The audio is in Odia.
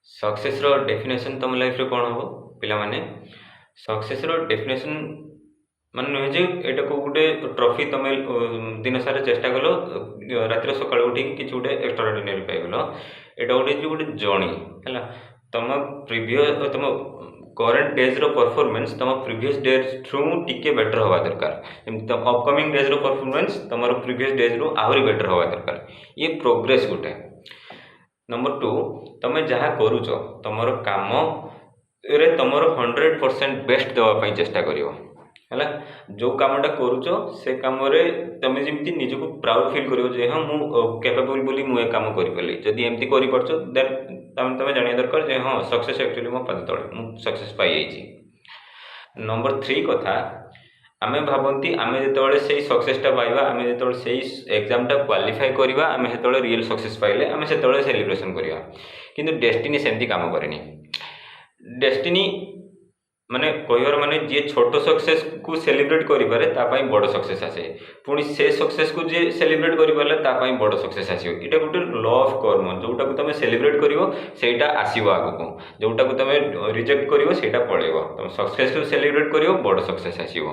सक्सेस रो डेफिनेशन तुम लाइफ रे कौन हो पिला माने सक्सेस रो डेफिनेशन ମାନେ ନୁହେଁ ଯେ ଏଇଟାକୁ ଗୋଟେ ଟ୍ରଫି ତମେ ଦିନ ସାରା ଚେଷ୍ଟା କଲ ରାତିରେ ସକାଳୁ ଉଠିକି କିଛି ଗୋଟେ ଏକ୍ସଟ୍ରାଅର୍ଡିନାରୀ ପାଇଗଲ। ଏଇଟା ଗୋଟେ ଯେ ଗୋଟେ ଜର୍ଣ୍ଣି ହେଲା। ତମ ତମ କରେଣ୍ଟ ଡେଜ୍ର ପରଫର୍ମାନ୍ସ ତମ ପ୍ରିଭିୟସ୍ ଡେଜ୍ଠୁ ଟିକେ ବେଟର୍ ହେବା ଦରକାର। ଯେମିତି ତମ ଅପକମିଂ ଡେଜ୍ର ପରଫର୍ମାନ୍ସ ତମର ପ୍ରିଭିୟସ୍ ଡେଜ୍ରୁ ଆହୁରି ବେଟର୍ ହେବା ଦରକାର। ଇଏ ପ୍ରୋଗ୍ରେସ୍ ଗୋଟେ। ନମ୍ବର 2, ତମେ ଯାହା କରୁଛ ତମର କାମରେ ତମର 100% ବେଷ୍ଟ ଦେବା ପାଇଁ ଚେଷ୍ଟା କରିବ ହେଲା। ଯେଉଁ କାମଟା କରୁଛ ସେ କାମରେ ତମେ ଯେମିତି ନିଜକୁ ପ୍ରାଉଡ୍ ଫିଲ୍ କରିବ ଯେ ହଁ ମୁଁ କେପାବୁଲ୍ ବୋଲି ମୁଁ ଏ କାମ କରିପାରିଲି। ଯଦି ଏମିତି କରିପାରୁଛ ଦେନ୍ ତମେ ଜାଣିବା ଦରକାର ଯେ ହଁ ସକ୍ସେସ୍ ଆକ୍ଚୁଆଲି ମୋ ପାଦ ତଳେ, ମୁଁ ସକ୍ସେସ୍ ପାଇଯାଇଛି। ନମ୍ବର 3 କଥା, ଆମେ ଭାବନ୍ତି ଆମେ ଯେତେବେଳେ ସେଇ ସକ୍ସେସ୍ଟା ପାଇବା, ଆମେ ଯେତେବେଳେ ସେଇ ଏକ୍ଜାମ୍ଟା କ୍ୱାଲିଫାଏ କରିବା, ଆମେ ସେତେବେଳେ ରିଏଲ୍ ସକ୍ସେସ୍ ପାଇଲେ ଆମେ ସେତେବେଳେ ସେଲିବ୍ରେସନ୍ କରିବା। କିନ୍ତୁ ଡେଷ୍ଟିନି ସେମିତି କାମ କରେନି। ଡେଷ୍ଟିନି ମାନେ କହିବାର ମାନେ ଯିଏ ଛୋଟ ସକ୍ସେସ୍କୁ ସେଲିବ୍ରେଟ୍ କରିପାରେ ତା ପାଇଁ ବଡ଼ ସକ୍ସେସ୍ ଆସେ, ପୁଣି ସେ ସକ୍ସେସ୍କୁ ଯିଏ ସେଲିବ୍ରେଟ୍ କରିପାରିଲା ତା ପାଇଁ ବଡ଼ ସକ୍ସେସ୍ ଆସିବ। ଏଇଟା ଗୋଟେ ଲ ଅଫ୍ କର୍ମ। ଯେଉଁଟାକୁ ତୁମେ ସେଲିବ୍ରେଟ୍ କରିବ ସେଇଟା ଆସିବ ଆଗକୁ, ଯେଉଁଟାକୁ ତୁମେ ରିଜେକ୍ଟ କରିବ ସେଇଟା ପଳେଇବ। ତୁମେ ସକ୍ସେସ୍କୁ ସେଲିବ୍ରେଟ୍ କରିବ, ବଡ଼ ସକ୍ସେସ୍ ଆସିବ।